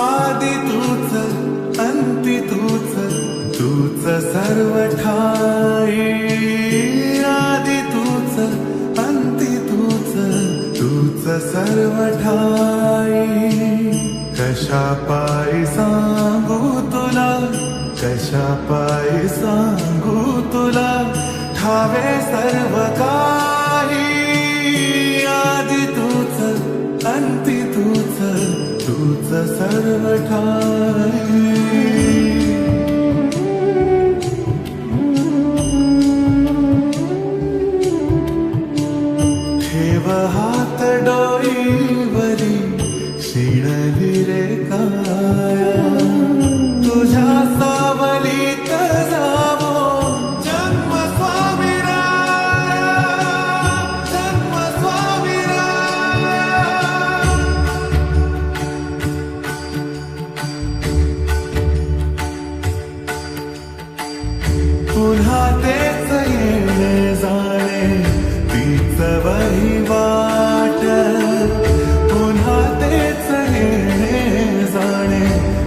आदि तूच अंती तूच तूच सर्व ठाई आदि तूच अंती तूच तूच सर्व ठाई कशा पायी सांगू तुला कशा पायी सांगू तुला ठावे सर्व काही आदि तूच अंती तूच तूच सर्व ठाई ठेव हात डोईवरी शिणली रे काया तुझ्या सावलीत जावो जन्म स्वामी राया जन्म स्वामी राया पुन्हा तेच येणे जाणे तीच वही वाट पुन्हा तेच येणे जाणे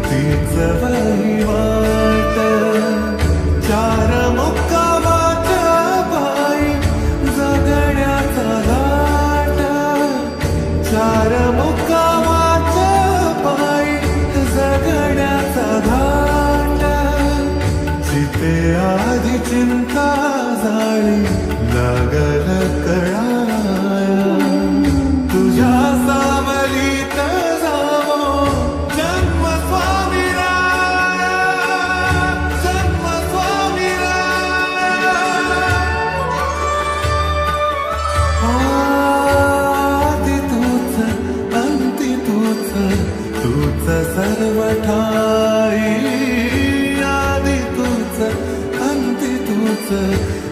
तीच वही वाट चार मुक्कामाच्या पायी जगण्याचा घाट चार मुक्कामाच्या पायी जगण्याचा घाट जिथे आधी चिंता झाली लागल कळाया तुझ्या सावलीत जावो जन्म स्वामी राया जन्म स्वामी राया आदि तूच अंती तूच तूच सर्व ठाई आदि तूच अंती तूच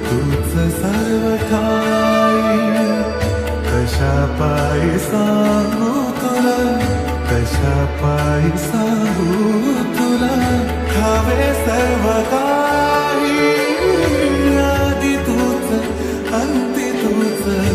तूच सर्व ठाई कशा पायी सांगू तुला कशा पायी सांगू तुला ठावे सर्व काही आदि तूच अंती तूच